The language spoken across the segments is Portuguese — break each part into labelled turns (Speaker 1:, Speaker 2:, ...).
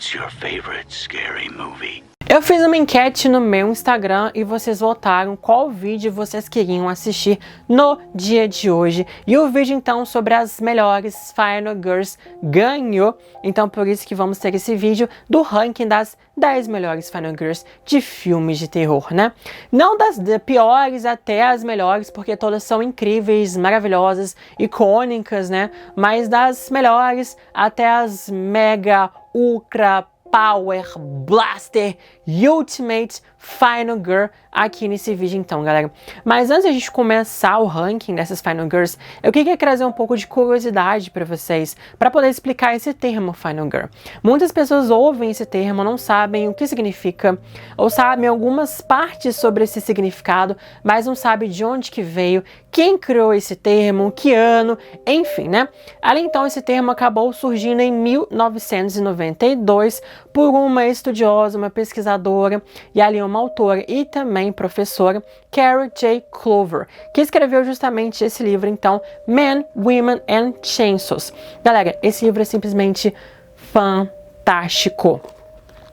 Speaker 1: What's your favorite scary movie?
Speaker 2: Eu fiz uma enquete no meu Instagram e vocês votaram qual vídeo vocês queriam assistir no dia de hoje. E o vídeo, então, sobre as melhores Final Girls ganhou. Então, por isso que vamos ter esse vídeo do ranking das 10 melhores Final Girls de filmes de terror, né? Não das piores até as melhores, porque todas são incríveis, maravilhosas, icônicas, né? Mas das melhores até as mega, ultra, Power Blaster Ultimate Final Girl aqui nesse vídeo então, galera. Mas antes de a gente começar o ranking dessas Final Girls, eu queria trazer um pouco de curiosidade para vocês, para poder explicar esse termo Final Girl. Muitas pessoas ouvem esse termo, não sabem o que significa, ou sabem algumas partes sobre esse significado, mas não sabem de onde que veio, quem criou esse termo, que ano, enfim, né? Além então, esse termo acabou surgindo em 1992 por uma estudiosa, uma pesquisadora e ali uma autora e também professora, Carol J. Clover, que escreveu justamente esse livro, então, Men, Women and Chainsaws. Galera, esse livro é simplesmente fantástico.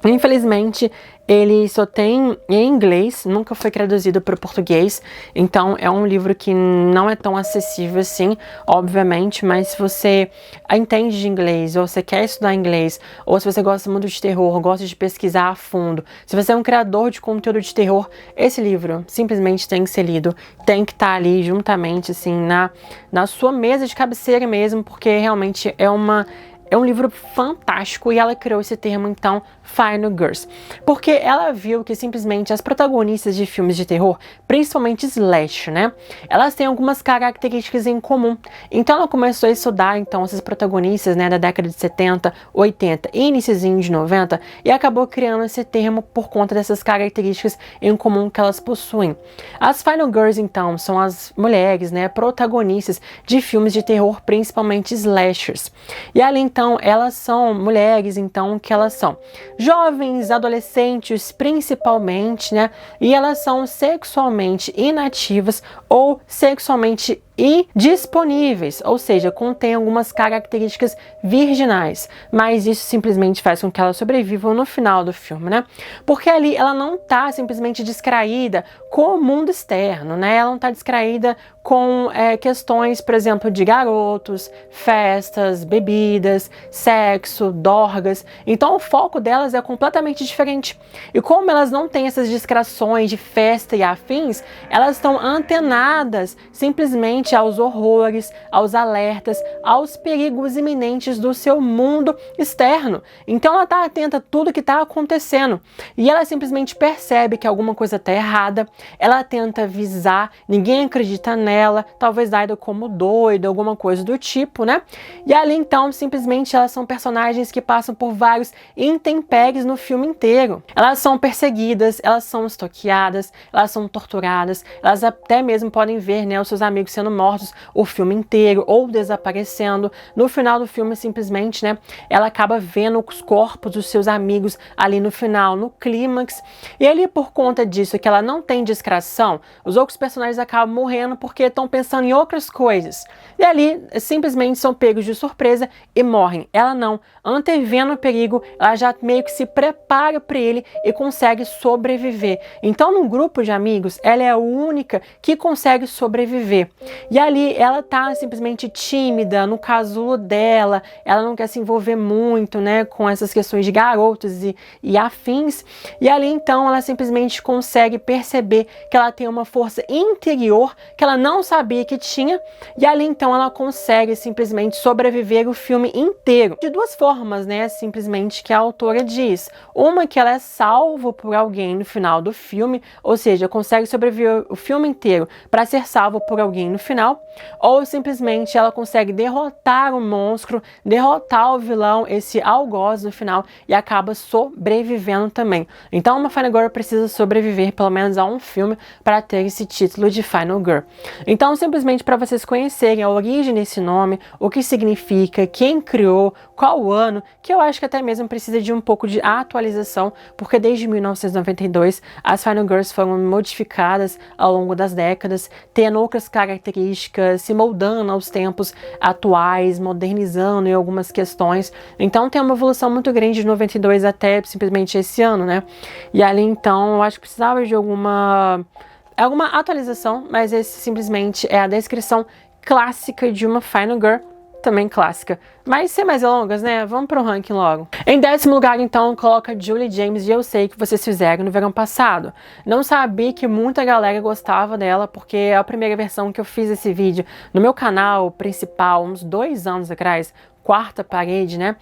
Speaker 2: Infelizmente, ele só tem em inglês, nunca foi traduzido para o português, então é um livro que não é tão acessível assim, obviamente, mas se você entende de inglês, ou você quer estudar inglês, ou se você gosta muito de terror, gosta de pesquisar a fundo, se você é um criador de conteúdo de terror, esse livro simplesmente tem que ser lido, tem que estar ali juntamente, assim, na sua mesa de cabeceira mesmo, porque realmente é um livro fantástico e ela criou esse termo, então, Final Girls. Porque ela viu que simplesmente as protagonistas de filmes de terror, principalmente slash, né? Elas têm algumas características em comum. Então ela começou a estudar, então, essas protagonistas, né, da década de 70, 80 e iniciozinho de 90 e acabou criando esse termo por conta dessas características em comum que elas possuem. As Final Girls, então, são as mulheres, né, protagonistas de filmes de terror, principalmente slashers. E além, então, elas são mulheres, então, que elas são jovens, adolescentes, principalmente, né? E elas são sexualmente inativas ou sexualmente indisponíveis, ou seja, contém algumas características virginais, mas isso simplesmente faz com que elas sobrevivam no final do filme, né? Porque ali ela não tá simplesmente distraída com o mundo externo, né? Ela não tá distraída com questões, por exemplo, de garotos, festas, bebidas, sexo, dorgas. Então o foco delas é completamente diferente. E como elas não têm essas distrações de festa e afins, elas estão antenadas simplesmente aos horrores, aos alertas, aos perigos iminentes do seu mundo externo. Então ela está atenta a tudo que está acontecendo. E ela simplesmente percebe que alguma coisa está errada, ela tenta avisar, ninguém acredita nela, talvez dada como doida, alguma coisa do tipo, né? E ali então, simplesmente elas são personagens que passam por vários intempéries no filme inteiro. Elas são perseguidas, elas são estoqueadas, elas são torturadas, elas até mesmo podem ver, né, os seus amigos sendo mortos o filme inteiro ou desaparecendo. No final do filme, simplesmente, né, ela acaba vendo os corpos dos seus amigos ali no final, no clímax. E ali, por conta disso, que ela não tem discreção, os outros personagens acabam morrendo porque estão pensando em outras coisas. E ali, simplesmente são pegos de surpresa e morrem. Ela não. Antevendo o perigo, ela já meio que se prepara para ele e consegue sobreviver. Então, num grupo de amigos, ela é a única que consegue sobreviver. E ali ela tá simplesmente tímida, no casulo dela, ela não quer se envolver muito, né, com essas questões de garotos e afins. E ali então ela simplesmente consegue perceber que ela tem uma força interior que ela não sabia que tinha. E ali então ela consegue simplesmente sobreviver o filme inteiro. De duas formas, né, simplesmente que a autora diz. Uma que ela é salva por alguém no final do filme, ou seja, consegue sobreviver o filme inteiro para ser salvo por alguém no final, ou simplesmente ela consegue derrotar o monstro, derrotar o vilão, esse algoz no final, e acaba sobrevivendo também. Então uma Final Girl precisa sobreviver pelo menos a um filme para ter esse título de Final Girl. Então, simplesmente para vocês conhecerem a origem desse nome, o que significa, quem criou, qual o ano, que eu acho que até mesmo precisa de um pouco de atualização, porque desde 1992 as Final Girls foram modificadas ao longo das décadas, tendo outras características características, se moldando aos tempos atuais, modernizando em algumas questões. Então tem uma evolução muito grande de 92 até simplesmente esse ano, né? E ali então eu acho que precisava de alguma atualização, mas esse simplesmente é a descrição clássica de uma Final Girl, também clássica. Mas sem mais delongas, né? Vamos pro ranking logo. Em 10º lugar, então, coloca Julie James de Eu Sei Que Vocês Fizeram no verão passado. Não sabia que muita galera gostava dela, porque é a primeira versão que eu fiz esse vídeo no meu canal principal, uns 2 anos atrás, Quarta Parede, né?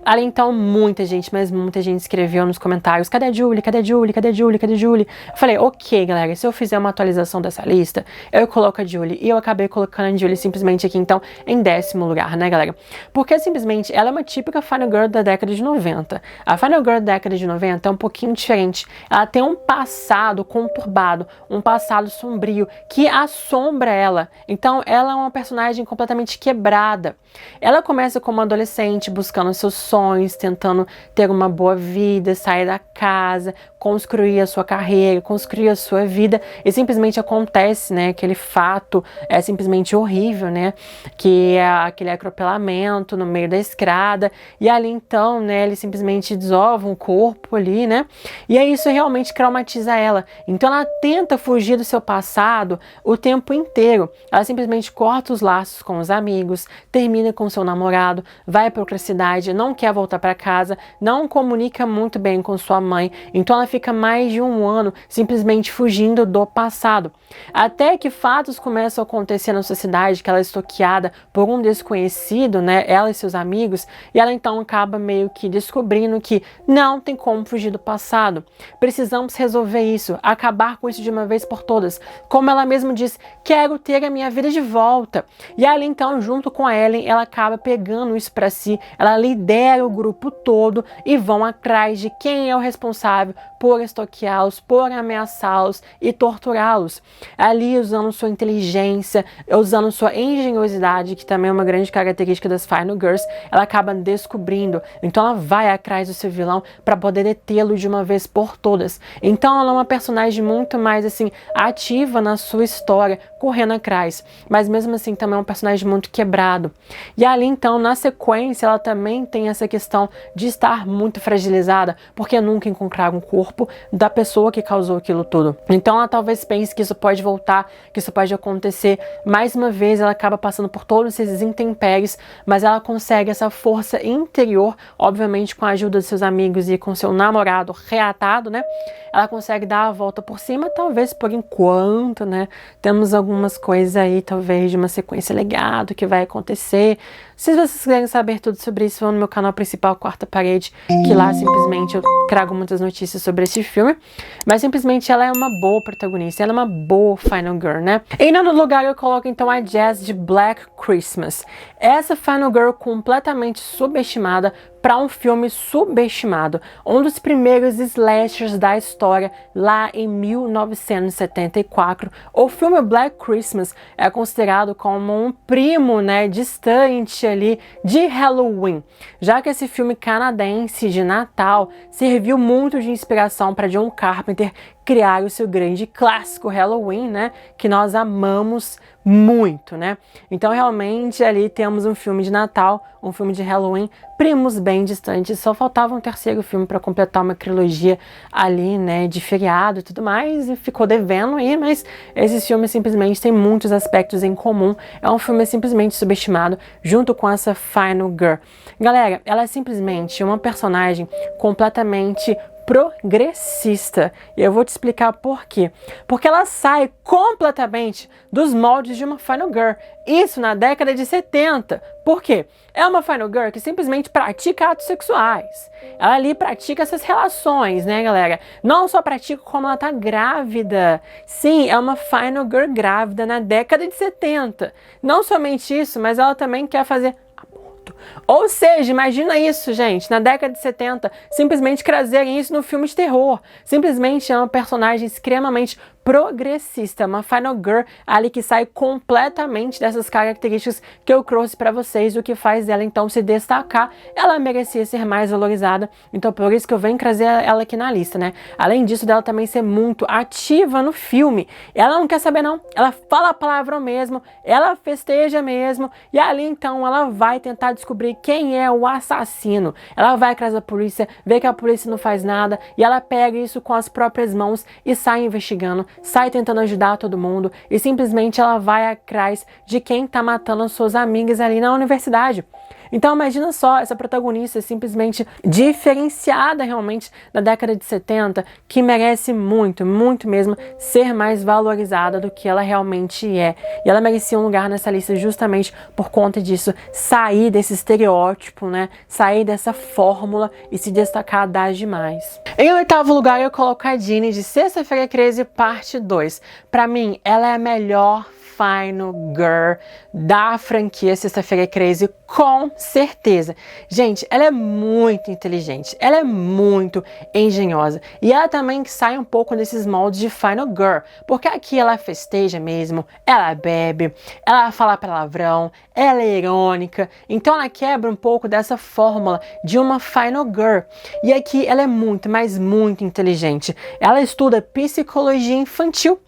Speaker 2: Ali então muita gente, mas muita gente escreveu nos comentários: cadê a Julie? Cadê a Julie? Cadê a Julie? Cadê a Julie? Eu falei, ok, galera, se eu fizer uma atualização dessa lista, eu coloco a Julie. E eu acabei colocando a Julie simplesmente aqui então em 10º lugar, né, galera? Porque simplesmente ela é uma típica Final Girl da década de 90. A Final Girl da década de 90 é um pouquinho diferente. Ela tem um passado conturbado, um passado sombrio que assombra ela. Então ela é uma personagem completamente quebrada. Ela começa como adolescente, buscando seus sonhos, tentando ter uma boa vida, sair da casa, construir a sua carreira, construir a sua vida, e simplesmente acontece, né, aquele fato é simplesmente horrível, né, que é aquele atropelamento no meio da estrada, e ali então, né, ele simplesmente desova um corpo ali, né, e aí isso realmente traumatiza ela. Então ela tenta fugir do seu passado o tempo inteiro. Ela simplesmente corta os laços com os amigos, termina com seu namorado, vai para outra cidade, não quer voltar para casa, não comunica muito bem com sua mãe, então ela fica mais de 1 ano simplesmente fugindo do passado. Até que fatos começam a acontecer na sua cidade, que ela é estoqueada por um desconhecido, né, ela e seus amigos, e ela então acaba meio que descobrindo que não tem como fugir do passado. Precisamos resolver isso, acabar com isso de uma vez por todas. Como ela mesma diz, quero ter a minha vida de volta. E ali então, junto com a Ellen, ela acaba pegando isso para si, ela lidera o grupo todo e vão atrás de quem é o responsável por estoqueá-los, por ameaçá-los e torturá-los. Ali, usando sua inteligência, usando sua engenhosidade, que também é uma grande característica das Final Girls, ela acaba descobrindo. Então ela vai atrás do seu vilão para poder detê-lo de uma vez por todas. Então ela é uma personagem muito mais assim ativa na sua história, correndo atrás. Mas mesmo assim também é um personagem muito quebrado. E ali então, na sequência, ela também tem essa questão de estar muito fragilizada, porque nunca encontraram o corpo da pessoa que causou aquilo tudo. Então ela talvez pense que isso pode voltar, que isso pode acontecer. Mais uma vez ela acaba passando por todos esses intempéries, mas ela consegue essa força interior, obviamente com a ajuda de seus amigos e com seu namorado reatado, né? Ela consegue dar a volta por cima, talvez por enquanto, né? Temos algumas coisas aí, talvez de uma sequência legado que vai acontecer. Se vocês quiserem saber tudo sobre isso, vão no meu canal principal, Quarta Parede, que lá simplesmente eu trago muitas notícias sobre esse filme. Mas simplesmente ela é uma boa protagonista, ela é uma boa Final Girl, né? E em 9º lugar eu coloco então a Jazz de Black Christmas. Essa Final Girl completamente subestimada para um filme subestimado, um dos primeiros slashers da história lá em 1974. O filme Black Christmas é considerado como um primo, né, distante ali de Halloween, já que esse filme canadense de Natal serviu muito de inspiração para John Carpenter criar o seu grande clássico Halloween, né, que nós amamos muito, né? Então realmente ali temos um filme de Natal, um filme de Halloween, primos bem distantes. Só faltava um 3º filme para completar uma trilogia ali, né, de feriado e tudo mais, e ficou devendo aí, mas esses filmes simplesmente têm muitos aspectos em comum. É um filme simplesmente subestimado junto com essa Final Girl. Galera, ela é simplesmente uma personagem completamente progressista. E eu vou te explicar por quê. Porque ela sai completamente dos moldes de uma Final Girl. Isso na década de 70. Por quê? É uma Final Girl que simplesmente pratica atos sexuais. Ela ali pratica essas relações, né, galera? Não só pratica como ela tá grávida. Sim, é uma Final Girl grávida na década de 70. Não somente isso, mas ela também quer fazer aborto. Ou seja, imagina isso, gente, na década de 70, simplesmente trazerem isso no filme de terror. Simplesmente é uma personagem extremamente progressista, uma Final Girl ali que sai completamente dessas características que eu trouxe para vocês, o que faz ela então se destacar. Ela merecia ser mais valorizada, então por isso que eu venho trazer ela aqui na lista, né? Além disso, dela também ser muito ativa no filme. Ela não quer saber não, ela fala a palavra mesmo, ela festeja mesmo, e ali então ela vai tentar descobrir quem é o assassino. Ela vai atrás da polícia, vê que a polícia não faz nada, e ela pega isso com as próprias mãos e sai investigando, sai tentando ajudar todo mundo, e simplesmente ela vai atrás de quem tá matando as suas amigas ali na universidade. Então imagina só, essa protagonista simplesmente diferenciada realmente na década de 70, que merece muito, muito mesmo ser mais valorizada do que ela realmente é. E ela merecia um lugar nessa lista justamente por conta disso, sair desse estereótipo, né? Sair dessa fórmula e se destacar das demais. Em oitavo lugar eu coloco a Ginny de Sexta-feira 13, parte 2. Pra mim, ela é a melhor Final Girl da franquia Sexta-feira 13, com certeza. Gente, ela é muito inteligente, ela é muito engenhosa, e ela também sai um pouco desses moldes de Final Girl, porque aqui ela festeja mesmo, ela bebe, ela fala palavrão, ela é irônica, então ela quebra um pouco dessa fórmula de uma Final Girl. E aqui ela é muito, mas muito inteligente. Ela estuda psicologia infantil,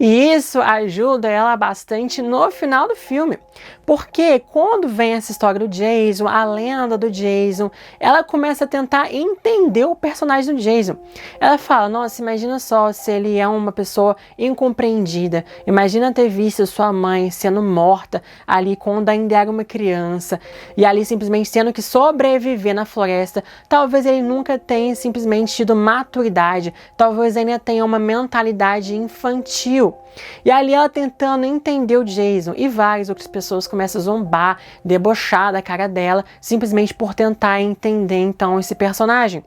Speaker 2: e isso ajuda ela bastante no final do filme, porque quando vem essa história do Jason, a lenda do Jason, ela começa a tentar entender o personagem do Jason. Ela fala, nossa, imagina só se ele é uma pessoa incompreendida, imagina ter visto sua mãe sendo morta ali quando ainda era uma criança, e ali simplesmente tendo que sobreviver na floresta. Talvez ele nunca tenha simplesmente tido maturidade, talvez ainda tenha uma mentalidade infantil. E ali ela tentando entender o Jason, e várias outras pessoas começam a zombar, debochar da cara dela, simplesmente por tentar entender então esse personagem.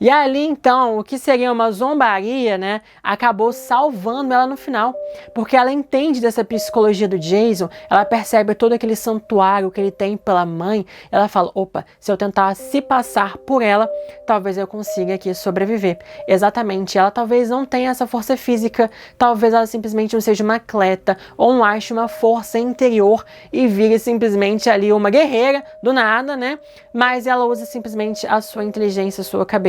Speaker 2: E ali então, o que seria uma zombaria, né, acabou salvando ela no final, porque ela entende dessa psicologia do Jason, ela percebe todo aquele santuário que ele tem pela mãe, ela fala, opa, se eu tentar se passar por ela, talvez eu consiga aqui sobreviver. Exatamente, ela talvez não tenha essa força física, talvez ela simplesmente não seja uma atleta, ou não ache uma força interior e vire simplesmente ali uma guerreira do nada, né, mas ela usa simplesmente a sua inteligência, a sua cabeça,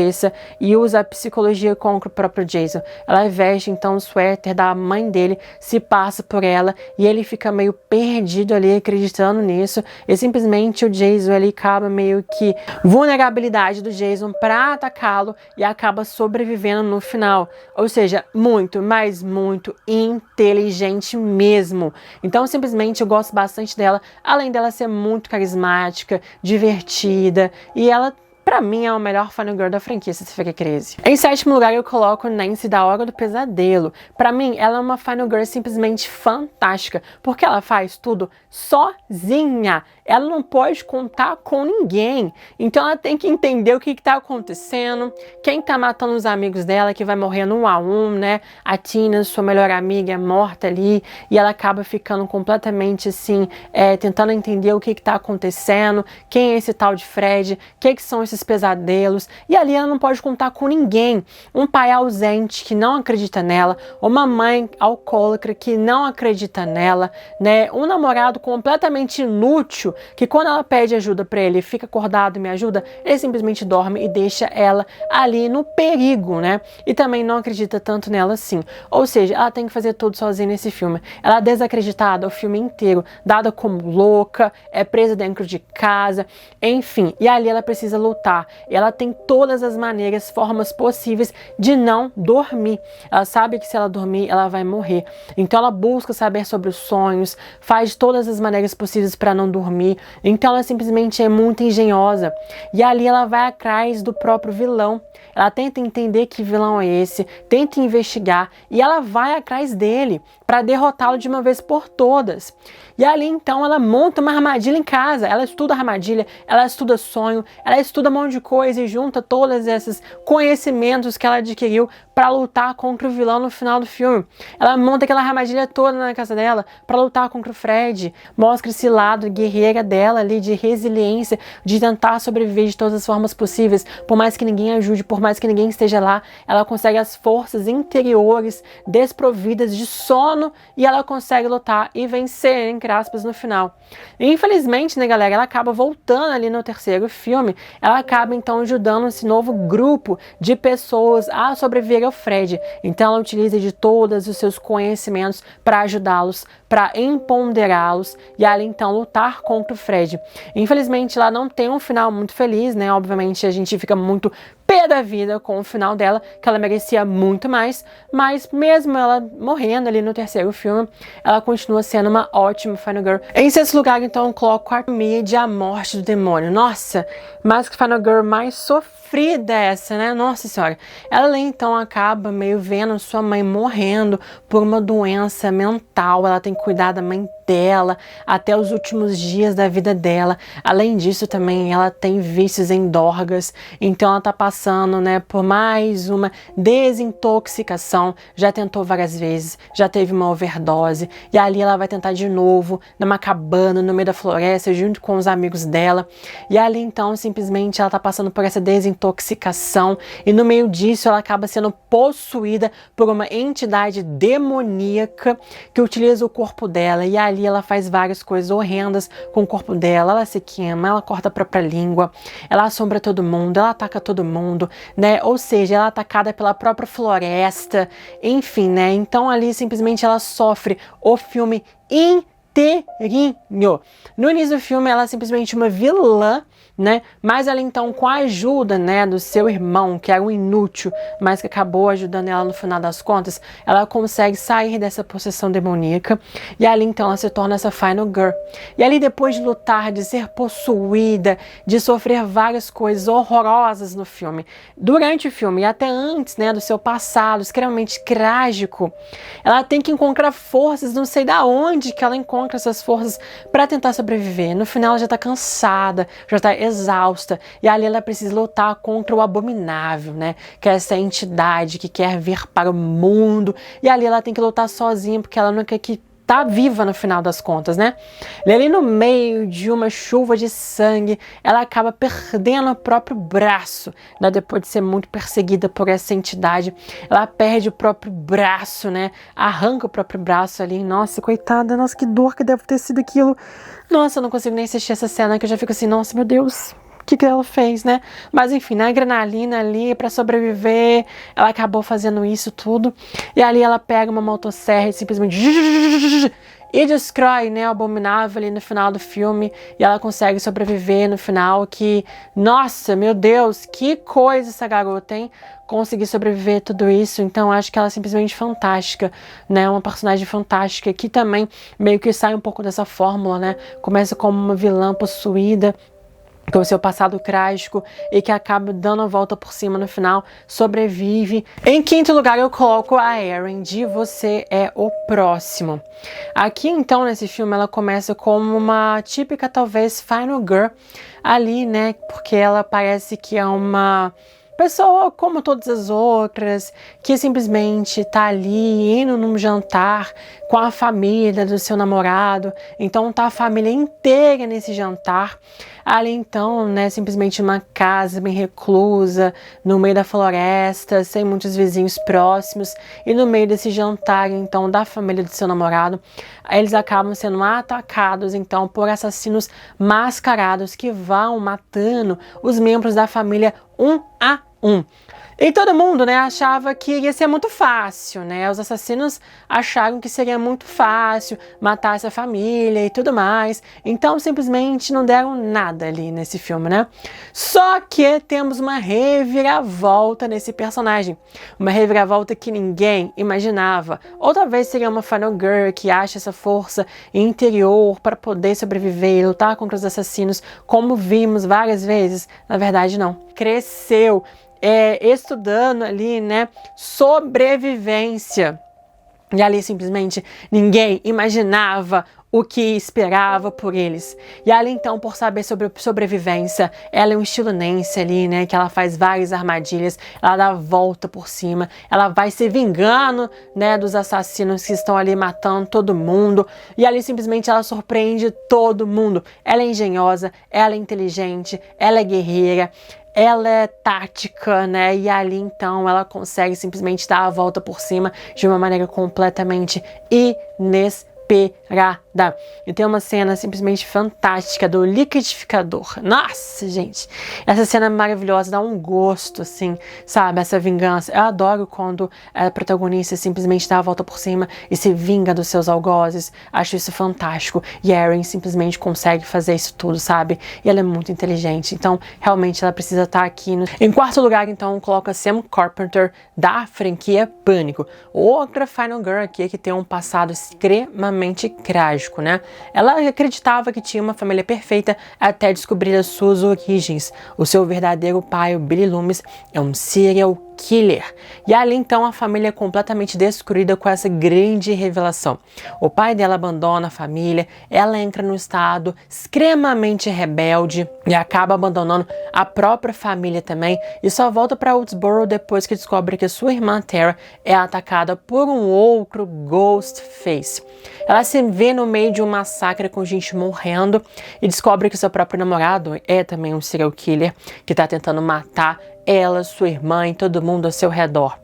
Speaker 2: e usa a psicologia contra o próprio Jason. Ela veste então o suéter da mãe dele, se passa por ela, e ele fica meio perdido ali acreditando nisso, e simplesmente o Jason ali acaba meio que vulnerabilidade do Jason para atacá-lo e acaba sobrevivendo no final. Ou seja, muito, mas muito inteligente mesmo. Então simplesmente eu gosto bastante dela, além dela ser muito carismática, divertida, e ela pra mim é o melhor Final Girl da franquia Sexta-feira 13. Em sétimo lugar eu coloco Nancy da Hora do Pesadelo. Pra mim ela é uma Final Girl simplesmente fantástica, porque ela faz tudo sozinha. Ela não pode contar com ninguém. Então ela tem que entender o que tá acontecendo, quem tá matando os amigos dela, que vai morrendo um a um, né? A Tina, sua melhor amiga, é morta ali, e ela acaba ficando completamente assim, tentando entender o que tá acontecendo, quem é esse tal de Fred, o que são esses pesadelos, e ali ela não pode contar com ninguém. Um pai ausente que não acredita nela, uma mãe alcoólatra que não acredita nela, né? Um namorado completamente inútil, que quando ela pede ajuda pra ele, fica acordado e me ajuda, ele simplesmente dorme e deixa ela ali no perigo, né? E também não acredita tanto nela assim. Ou seja, ela tem que fazer tudo sozinha nesse filme. Ela é desacreditada o filme inteiro, dada como louca, é presa dentro de casa, enfim. E ali ela precisa lutar. E ela tem todas as maneiras, formas possíveis de não dormir. Ela sabe que se ela dormir, ela vai morrer. Então ela busca saber sobre os sonhos, faz todas as maneiras possíveis para não dormir. Então ela simplesmente é muito engenhosa. E ali ela vai atrás do próprio vilão. Ela tenta entender que vilão é esse, tenta investigar, e ela vai atrás dele para derrotá-lo de uma vez por todas. E ali então ela monta uma armadilha em casa, ela estuda armadilha, ela estuda sonho, ela estuda um monte de coisa e junta todos esses conhecimentos que ela adquiriu para lutar contra o vilão no final do filme. Ela monta aquela armadilha toda na casa dela para lutar contra o Fred. Mostra esse lado guerreira dela ali, de resiliência, de tentar sobreviver de todas as formas possíveis. Por mais que ninguém ajude, por mais que ninguém esteja lá, ela consegue as forças interiores desprovidas de sono e ela consegue lutar e vencer, entre aspas, no final. E, infelizmente, né, galera, ela acaba voltando ali no terceiro filme, ela acaba então ajudando esse novo grupo de pessoas a sobreviver ao Fred. Então ela utiliza de todos os seus conhecimentos para ajudá-los, para empoderá-los e ali então lutar contra o Fred. Infelizmente ela não tem um final muito feliz, né? Obviamente a gente fica muito pé da vida com o final dela, que ela merecia muito mais, mas mesmo ela morrendo ali no terceiro filme, ela continua sendo uma ótima Final Girl. Em sexto lugar, então, eu coloco a Mid, a morte do demônio. Nossa, mais que Final Girl mais sofrida essa, né? Nossa senhora. Ela então acaba meio vendo sua mãe morrendo por uma doença mental. Ela tem que cuidar da mãe dela até os últimos dias da vida dela. Além disso, também ela tem vícios em drogas, então ela tá passando, né, por mais uma desintoxicação. Já tentou várias vezes, já teve uma overdose e ali ela vai tentar de novo numa cabana no meio da floresta junto com os amigos dela. E ali então simplesmente ela tá passando por essa desintoxicação e no meio disso ela acaba sendo possuída por uma entidade demoníaca que utiliza o corpo dela e ali ela faz várias coisas horrendas com o corpo dela. Ela se queima, ela corta a própria língua, ela assombra todo mundo, ela ataca todo mundo, né? Ou seja, ela é atacada pela própria floresta, enfim, né? Então ali simplesmente ela sofre o filme inteirinho. No início do filme ela é simplesmente uma vilã, né? Mas ela então, com a ajuda, né, do seu irmão, que era um inútil, mas que acabou ajudando ela no final das contas, ela consegue sair dessa possessão demoníaca e ali então ela se torna essa Final Girl. E ali depois de lutar, de ser possuída, de sofrer várias coisas horrorosas no filme, durante o filme e até antes, né, do seu passado extremamente trágico, ela tem que encontrar forças, não sei da onde que ela encontra essas forças para tentar sobreviver. No final ela já tá cansada, já tá exausta, e ali ela precisa lutar contra o abominável, né? Que é essa entidade que quer vir para o mundo, e ali ela tem que lutar sozinha, porque ela não quer que tá viva no final das contas, né? E ali no meio de uma chuva de sangue, ela acaba perdendo o próprio braço, né? Depois de ser muito perseguida por essa entidade, ela perde o próprio braço, né? Arranca o próprio braço ali. Nossa, coitada, nossa, que dor que deve ter sido aquilo. Nossa, eu não consigo nem assistir essa cena, que eu já fico assim, nossa, meu Deus, o que ela fez, né? Mas enfim, na adrenalina ali, pra sobreviver, ela acabou fazendo isso tudo. E ali ela pega uma motosserra e simplesmente e destrói, né, o abominável ali no final do filme. E ela consegue sobreviver no final, que, nossa, meu Deus, que coisa essa garota, hein? Conseguir sobreviver tudo isso. Então acho que ela é simplesmente fantástica, né? Uma personagem fantástica que também meio que sai um pouco dessa fórmula, né? Começa como uma vilã possuída com o seu passado trágico e que acaba dando a volta por cima no final, sobrevive. Em quinto lugar eu coloco a Erin de Você é o Próximo. Aqui então nesse filme ela começa como uma típica talvez Final Girl ali, né, porque ela parece que é uma pessoa como todas as outras, que simplesmente tá ali indo num jantar com a família do seu namorado, então tá a família inteira nesse jantar. Ali então, né, simplesmente uma casa bem reclusa, no meio da floresta, sem muitos vizinhos próximos, e no meio desse jantar então da família do seu namorado, eles acabam sendo atacados então por assassinos mascarados que vão matando os membros da família um a um. E todo mundo, né, achava que ia ser muito fácil, né? Os assassinos acharam que seria muito fácil matar essa família e tudo mais. Então, simplesmente não deram nada ali nesse filme, né? Só que temos uma reviravolta nesse personagem. Uma reviravolta que ninguém imaginava. Ou talvez seria uma Final Girl que acha essa força interior para poder sobreviver e lutar contra os assassinos, como vimos várias vezes. Na verdade, não. Cresceu estudando ali, né, sobrevivência. E ali simplesmente ninguém imaginava o que esperava por eles. E ali então, por saber sobre sobrevivência, ela é um estilo Nancy ali, né, que ela faz várias armadilhas, ela dá a volta por cima, ela vai se vingando, né, dos assassinos que estão ali matando todo mundo, e ali simplesmente ela surpreende todo mundo. Ela é engenhosa, ela é inteligente, ela é guerreira, ela é tática, né? E ali então ela consegue simplesmente dar a volta por cima de uma maneira completamente inesperada. E tem uma cena simplesmente fantástica do liquidificador. Nossa, gente, essa cena é maravilhosa, dá um gosto, assim, sabe? Essa vingança. Eu adoro quando a protagonista simplesmente dá a volta por cima e se vinga dos seus algozes. Acho isso fantástico. E a Erin simplesmente consegue fazer isso tudo, sabe? E ela é muito inteligente. Então, realmente, ela precisa estar aqui. Em quarto lugar, então, coloca Sam Carpenter, da franquia Pânico. Outra Final Girl aqui que tem um passado extremamente trágico, né? Ela acreditava que tinha uma família perfeita até descobrir as suas origens. O seu verdadeiro pai, o Billy Loomis, é um serial killer. E ali então a família é completamente destruída com essa grande revelação. O pai dela abandona a família, ela entra num estado extremamente rebelde e acaba abandonando a própria família também e só volta para Woodsboro depois que descobre que sua irmã Tara é atacada por um outro Ghostface. Ela se vê no meio de um massacre com gente morrendo e descobre que seu próprio namorado é também um serial killer que está tentando matar ela, sua irmã e todo mundo ao seu redor.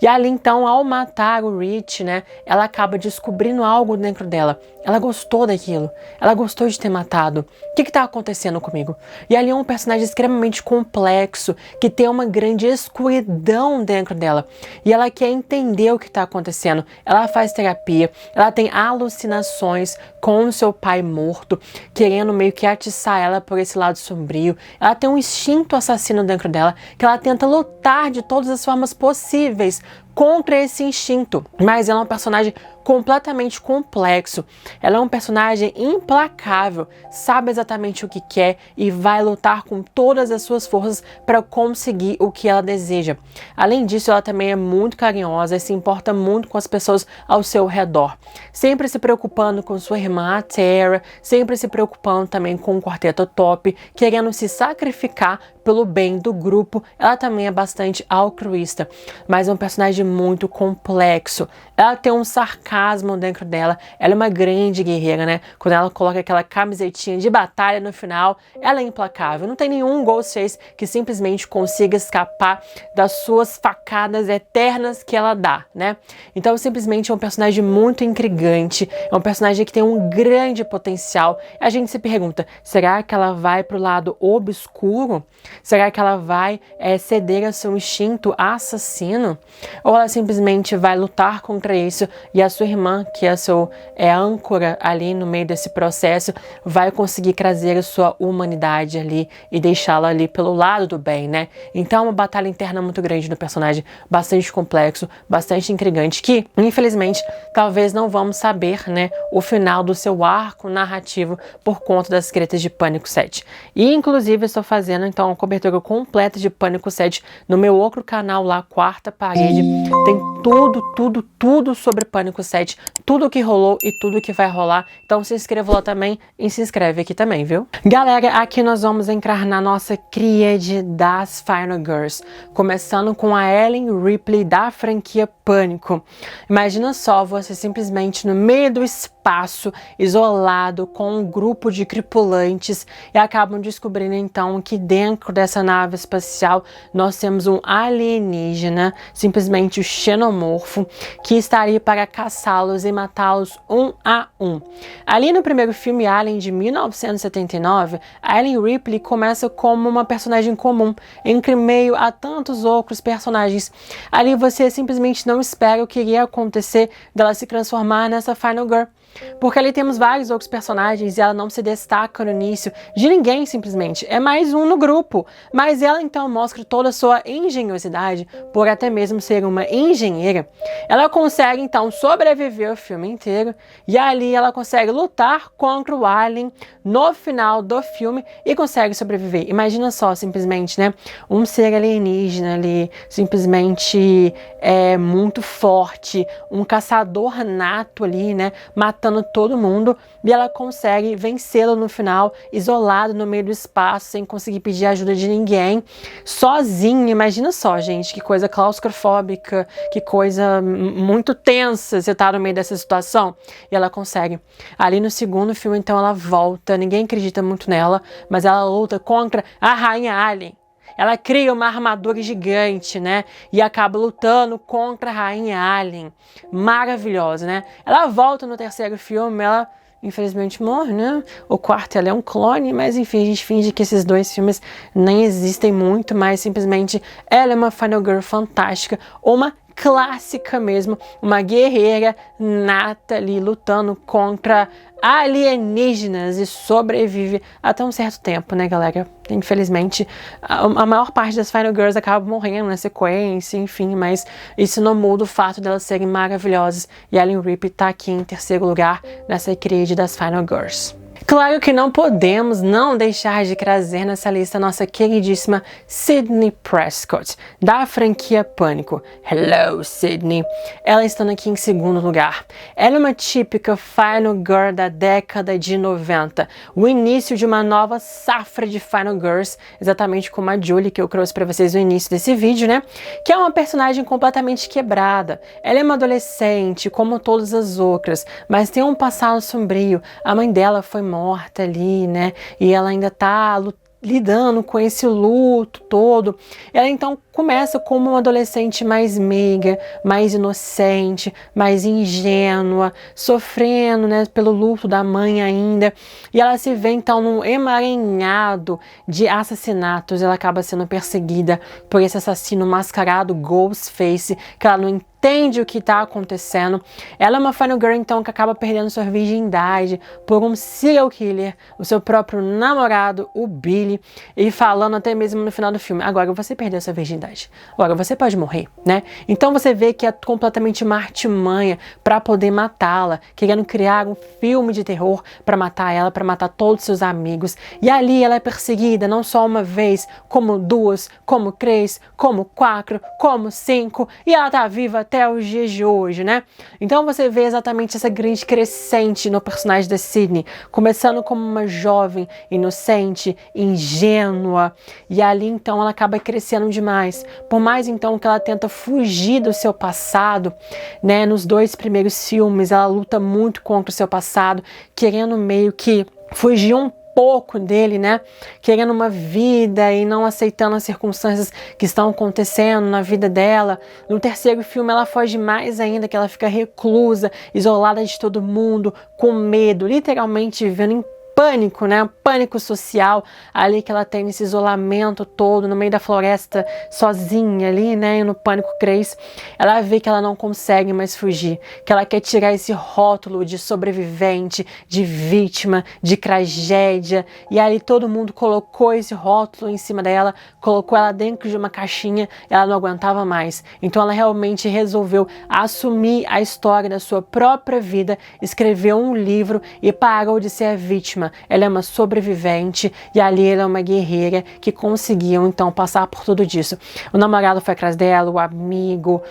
Speaker 2: E ali então, ao matar o Rich, né, ela acaba descobrindo algo dentro dela. Ela gostou daquilo. Ela gostou de ter matado. O que está acontecendo comigo? E ali é um personagem extremamente complexo, que tem uma grande escuridão dentro dela. E ela quer entender o que está acontecendo. Ela faz terapia, ela tem alucinações com o seu pai morto, querendo meio que atiçar ela por esse lado sombrio. Ela tem um instinto assassino dentro dela, que ela tenta lutar de todas as formas possíveis contra esse instinto. Mas ela é um personagem completamente complexo. Ela é um personagem implacável, sabe exatamente o que quer e vai lutar com todas as suas forças para conseguir o que ela deseja. Além disso, ela também é muito carinhosa e se importa muito com as pessoas ao seu redor. Sempre se preocupando com sua irmã, a Tara, sempre se preocupando também com o Quarteto Top, querendo se sacrificar pelo bem do grupo. Ela também é bastante altruísta, mas é um personagem muito complexo. Ela tem um sarcasmo dentro dela, ela é uma grande guerreira, né? Quando ela coloca aquela camisetinha de batalha no final, ela é implacável. Não tem nenhum Ghostface que simplesmente consiga escapar das suas facadas eternas que ela dá, né? Então, simplesmente é um personagem muito intrigante, é um personagem que tem um grande potencial. A gente se pergunta, será que ela vai pro lado obscuro? Será que ela vai ceder ao seu instinto assassino? Ou ela simplesmente vai lutar contra isso e a sua irmã, que é a sua âncora ali no meio desse processo, vai conseguir trazer a sua humanidade ali e deixá-la ali pelo lado do bem, né? Então é uma batalha interna muito grande no personagem, bastante complexo, bastante intrigante, que infelizmente talvez não vamos saber, né, o final do seu arco narrativo por conta das tretas de Pânico 7. E inclusive estou fazendo então uma cobertura completa de Pânico 7 no meu outro canal lá, Quarta Parede. Tem tudo sobre Pânico 7, tudo que rolou e tudo que vai rolar. Então se inscreva lá também e se inscreve aqui também, viu? Galera, aqui nós vamos entrar na nossa tríade das Final Girls, começando com a Ellen Ripley da franquia Pânico. Imagina só você simplesmente no meio do espaço, isolado, com um grupo de tripulantes e acabam descobrindo então que dentro dessa nave espacial nós temos um alienígena, simplesmente o xenomorfo, que estaria para caçá-los e matá-los um a um. Ali no primeiro filme Alien de 1979, a Ellen Ripley começa como uma personagem comum, entre meio a tantos outros personagens. Ali você simplesmente não espera o que iria acontecer dela se transformar nessa Final Girl. Porque ali temos vários outros personagens e ela não se destaca no início de ninguém, simplesmente. É mais um no grupo. Mas ela então mostra toda a sua engenhosidade, por até mesmo ser uma engenheira. Ela consegue então sobreviver o filme inteiro e ali ela consegue lutar contra o alien no final do filme e consegue sobreviver. Imagina só, simplesmente, né? Um ser alienígena ali, simplesmente muito forte, um caçador nato ali, né? Matando todo mundo e ela consegue vencê-lo no final, isolado no meio do espaço, sem conseguir pedir ajuda de ninguém, sozinha. Imagina só, gente, que coisa claustrofóbica, que coisa muito tensa você tá no meio dessa situação. E ela consegue. Ali no segundo filme, então, ela volta, ninguém acredita muito nela, mas ela luta contra a Rainha Alien. Ela cria uma armadura gigante, né? E acaba lutando contra a Rainha Alien. Maravilhosa, né? Ela volta no terceiro filme, ela infelizmente morre, né? O quarto ela é um clone, mas enfim, a gente finge que esses dois filmes nem existem muito, mas simplesmente ela é uma Final Girl fantástica, uma clássica mesmo, uma guerreira nata ali lutando contra alienígenas e sobrevive até um certo tempo, né, galera? Infelizmente, a maior parte das Final Girls acaba morrendo na sequência, enfim, mas isso não muda o fato delas serem maravilhosas e Ellen Ripley tá aqui em terceiro lugar nessa crise das Final Girls. Claro que não podemos não deixar de trazer nessa lista a nossa queridíssima Sidney Prescott, da franquia Pânico. Hello, Sidney! Ela estando aqui em segundo lugar. Ela é uma típica Final Girl da década de 90, o início de uma nova safra de Final Girls, exatamente como a Julie, que eu trouxe para vocês no início desse vídeo, né? Que é uma personagem completamente quebrada. Ela é uma adolescente, como todas as outras, mas tem um passado sombrio. A mãe dela foi morta ali, né? E ela ainda tá lidando com esse luto todo. Ela então começa como uma adolescente mais meiga, mais inocente, mais ingênua, sofrendo, né, pelo luto da mãe ainda. E ela se vê então num emaranhado de assassinatos. Ela acaba sendo perseguida por esse assassino mascarado Ghostface, que ela não entende o que está acontecendo. Ela é uma Final Girl, então, que acaba perdendo sua virgindade por um serial killer, o seu próprio namorado, o Billy, e falando até mesmo no final do filme: agora você perdeu sua virgindade, agora você pode morrer, né? Então você vê que é completamente uma artimanha para poder matá-la, querendo criar um filme de terror para matar ela, para matar todos seus amigos. E ali ela é perseguida não só uma vez, como duas, como três, como quatro, como cinco, e ela tá viva até os dias de hoje, né? Então você vê exatamente essa grande crescente no personagem da Sidney, começando como uma jovem inocente, ingênua, e ali então ela acaba crescendo demais. Por mais então que ela tenta fugir do seu passado, né? Nos dois primeiros filmes ela luta muito contra o seu passado, querendo meio que fugir um pouco dele, né? Querendo uma vida e não aceitando as circunstâncias que estão acontecendo na vida dela. No terceiro filme ela foge mais ainda, que ela fica reclusa, isolada de todo mundo, com medo, literalmente vivendo em pânico, né? Pânico social, ali que ela tem esse isolamento todo no meio da floresta, sozinha ali, né? E no pânico 3, ela vê que ela não consegue mais fugir, que ela quer tirar esse rótulo de sobrevivente, de vítima, de tragédia, e ali todo mundo colocou esse rótulo em cima dela, colocou ela dentro de uma caixinha, ela não aguentava mais. Então ela realmente resolveu assumir a história da sua própria vida, escreveu um livro e parou de ser a vítima. Ela é uma sobrevivente e ali ela é uma guerreira que conseguiu então passar por tudo disso. O namorado foi atrás dela, o amigo,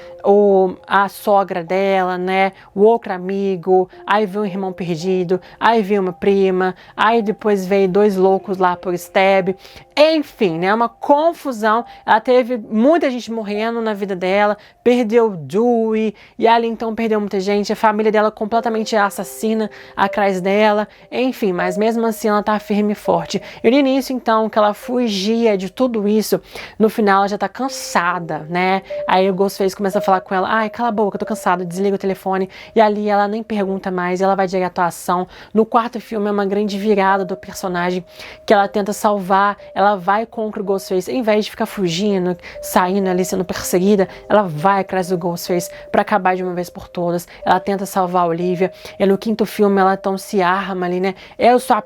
Speaker 2: a sogra dela, né? O outro amigo, aí veio um irmão perdido, aí veio uma prima, aí depois veio dois loucos lá por stab. Enfim, né? Uma confusão. Ela teve muita gente morrendo na vida dela, perdeu o Dewey, e ali então perdeu muita gente. A família dela completamente assassina atrás dela. Enfim, mas mesmo assim ela tá firme e forte. E no início, então, que ela fugia de tudo isso, no final ela já tá cansada, né? Aí o Ghostface começa a falar com ela, ai, cala a boca, eu tô cansada, desliga o telefone. E ali ela nem pergunta mais, ela vai direto à ação. No quarto filme é uma grande virada do personagem, que ela tenta salvar, ela vai contra o Ghostface, em vez de ficar fugindo, saindo ali, sendo perseguida, ela vai atrás do Ghostface pra acabar de uma vez por todas. Ela tenta salvar a Olivia, e no quinto filme ela então se arma ali, né? Eu sou a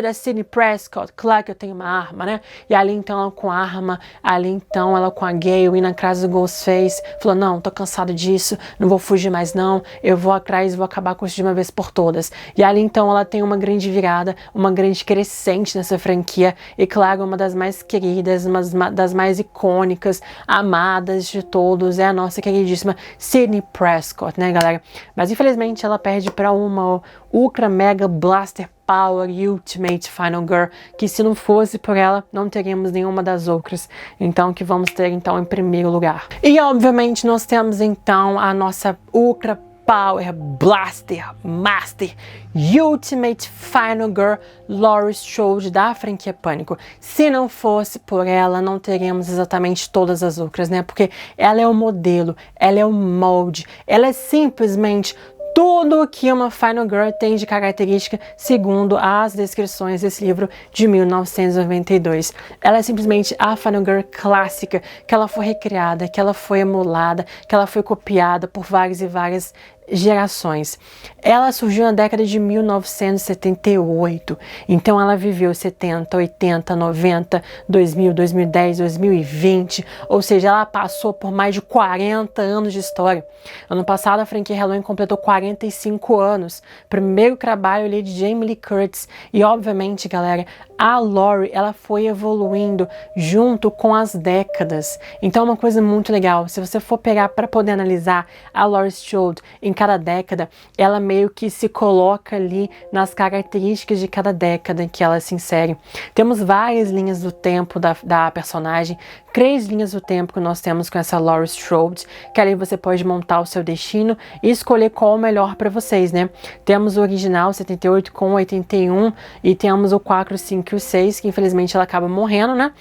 Speaker 2: da Sidney Prescott, claro que eu tenho uma arma, né? E ali então ela com a arma, ali então ela com a Gale, indo na casa do Ghostface, falou, não, tô cansado disso, não vou fugir mais não, eu vou atrás e vou acabar com isso de uma vez por todas. E ali então ela tem uma grande virada, uma grande crescente nessa franquia, e claro, uma das mais queridas, uma das mais icônicas, amadas de todos, é a nossa queridíssima Sidney Prescott, né, galera? Mas infelizmente ela perde para uma Ultra Mega Blaster Power Ultimate Final Girl, que se não fosse por ela, não teríamos nenhuma das outras. Então, que vamos ter então em primeiro lugar. E obviamente nós temos então a nossa Ultra Power Blaster Master Ultimate Final Girl Laurie Strode da franquia Pânico. Se não fosse por ela, não teríamos exatamente todas as outras, né? Porque ela é o modelo, ela é o molde, ela é simplesmente tudo o que uma Final Girl tem de característica, segundo as descrições desse livro de 1992. Ela é simplesmente a Final Girl clássica, que ela foi recriada, que ela foi emulada, que ela foi copiada por várias e várias gerações. Ela surgiu na década de 1978, então ela viveu 70, 80, 90, 2000, 2010, 2020, ou seja, ela passou por mais de 40 anos de história. Ano passado a franquia Halloween completou 45 anos, primeiro trabalho ali de Jamie Lee Curtis, e obviamente, galera, a Laurie, ela foi evoluindo junto com as décadas, então é uma coisa muito legal. Se você for pegar para poder analisar a Laurie Strode em cada década, ela meio que se coloca ali nas características de cada década em que ela se insere. Temos várias linhas do tempo da personagem, 3 linhas do tempo que nós temos com essa Laurie Strode, que ali você pode montar o seu destino e escolher qual o melhor para vocês, né? Temos o original 78 com 81 e temos o 4, 5 e o 6, que infelizmente ela acaba morrendo, né?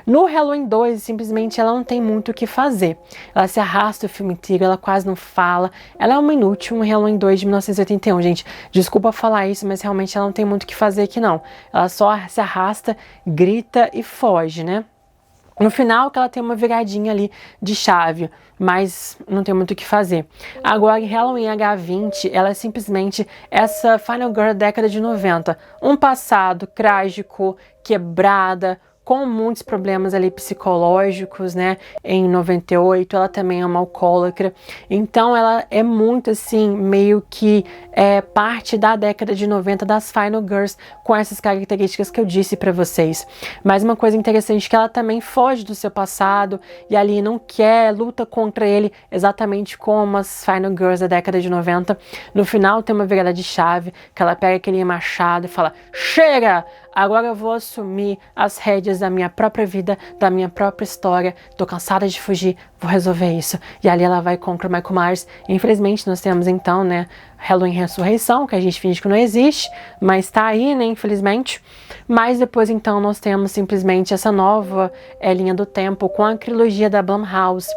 Speaker 2: No Halloween 2, simplesmente ela não tem muito o que fazer. Ela se arrasta o filme inteiro, ela quase não fala, ela é uma inútil, um Halloween 2 de 1981, gente. Desculpa falar isso, mas realmente ela não tem muito o que fazer aqui, não. Ela só se arrasta, grita e foge, né? No final, que ela tem uma viradinha ali de chave, mas não tem muito o que fazer. Agora, em Halloween H20, ela é simplesmente essa Final Girl da década de 90. Um passado trágico, quebrada, com muitos problemas ali psicológicos, né? Em 98, ela também é uma alcoólatra. Então, ela é muito, assim, meio que parte da década de 90 das Final Girls, com essas características que eu disse pra vocês. Mas uma coisa interessante é que ela também foge do seu passado e ali não quer, luta contra ele exatamente como as Final Girls da década de 90. No final, tem uma virada de chave, que ela pega aquele machado e fala, chega! Agora eu vou assumir as rédeas da minha própria vida, da minha própria história. Tô cansada de fugir, vou resolver isso. E ali ela vai contra o Michael Myers. Infelizmente nós temos então, né, Halloween Ressurreição, que a gente finge que não existe, mas tá aí, né, infelizmente. Mas depois então nós temos simplesmente essa nova linha do tempo com a trilogia da Blumhouse,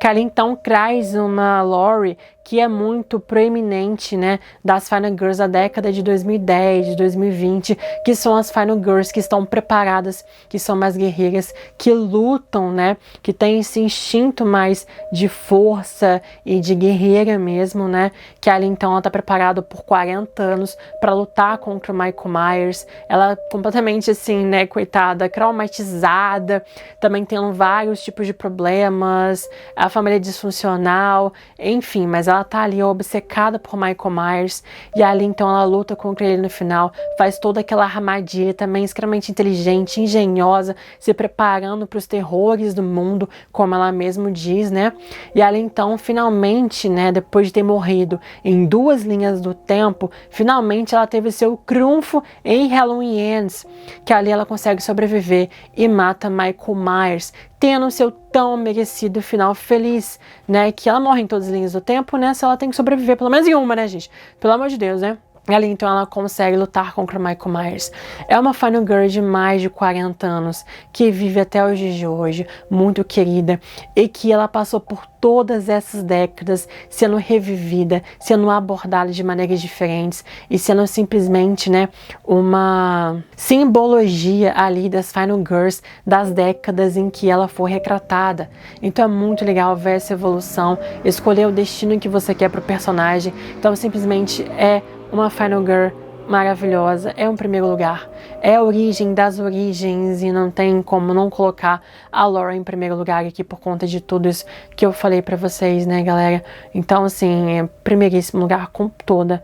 Speaker 2: que ali então traz uma Laurie que é muito proeminente, né, das Final Girls da década de 2010, de 2020, que são as Final Girls que estão preparadas, que são mais guerreiras, que lutam, né, que têm esse instinto mais de força e de guerreira mesmo, né, que ali então ela tá preparada por 40 anos para lutar contra o Michael Myers. Ela completamente assim, né, coitada, traumatizada, também tendo vários tipos de problemas, a família disfuncional, enfim, mas ela tá ali obcecada por Michael Myers, e ali então ela luta contra ele no final, faz toda aquela armadilha também extremamente inteligente, engenhosa, se preparando para os terrores do mundo, como ela mesmo diz, né? E ali então, finalmente, né, depois de ter morrido em 2 linhas do tempo, finalmente ela teve seu triunfo em Halloween Ends, que ali ela consegue sobreviver e mata Michael Myers, tendo seu tão merecido final feliz, né? Que ela morre em todas as linhas do tempo, né? Se ela tem que sobreviver pelo menos em uma, né, gente? Pelo amor de Deus, né? Ali, então, ela consegue lutar contra o Michael Myers. É uma Final Girl de mais de 40 anos, que vive até os dias de hoje, muito querida, e que ela passou por todas essas décadas sendo revivida, sendo abordada de maneiras diferentes e sendo simplesmente, né, uma simbologia ali das Final Girls das décadas em que ela foi retratada. Então é muito legal ver essa evolução, escolher o destino que você quer pro personagem. Então simplesmente é uma Final Girl maravilhosa, é um primeiro lugar, é a origem das origens e não tem como não colocar a Laura em primeiro lugar aqui por conta de tudo isso que eu falei pra vocês, né, galera? Então, assim, é primeiríssimo lugar com toda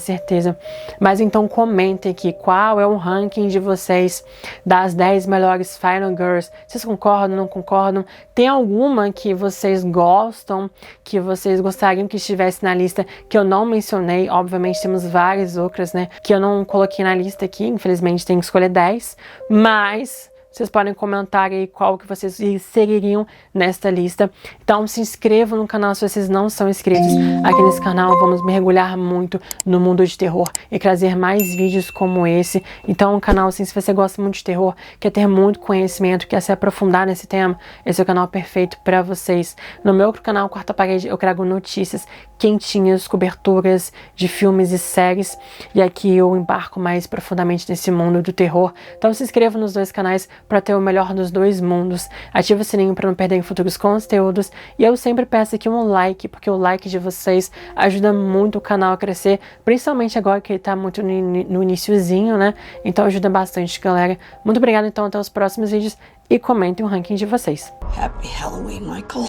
Speaker 2: certeza. Mas então comentem aqui qual é o ranking de vocês das 10 melhores Final Girls. Vocês concordam, não concordam? Tem alguma que vocês gostam, que vocês gostariam que estivesse na lista, que eu não mencionei? Obviamente temos várias outras, né, que eu não coloquei na lista aqui. Infelizmente tem que escolher 10, mas vocês podem comentar aí qual que vocês inseririam nesta lista. Então se inscrevam no canal se vocês não são inscritos aqui nesse canal. Vamos mergulhar muito no mundo de terror e trazer mais vídeos como esse. Então o canal, assim, se você gosta muito de terror, quer ter muito conhecimento, quer se aprofundar nesse tema, esse é o canal perfeito para vocês. No meu outro canal, Quarta Parede, eu trago notícias quentinhas, coberturas de filmes e séries. E aqui eu embarco mais profundamente nesse mundo do terror. Então se inscreva nos dois canais para ter o melhor dos dois mundos. Ative o sininho para não perder futuros conteúdos. E eu sempre peço aqui um like, porque o like de vocês ajuda muito o canal a crescer, principalmente agora que ele tá muito no iniciozinho, né? Então ajuda bastante, galera. Muito obrigada, então, até os próximos vídeos e comentem o ranking de vocês.
Speaker 3: Happy Halloween, Michael.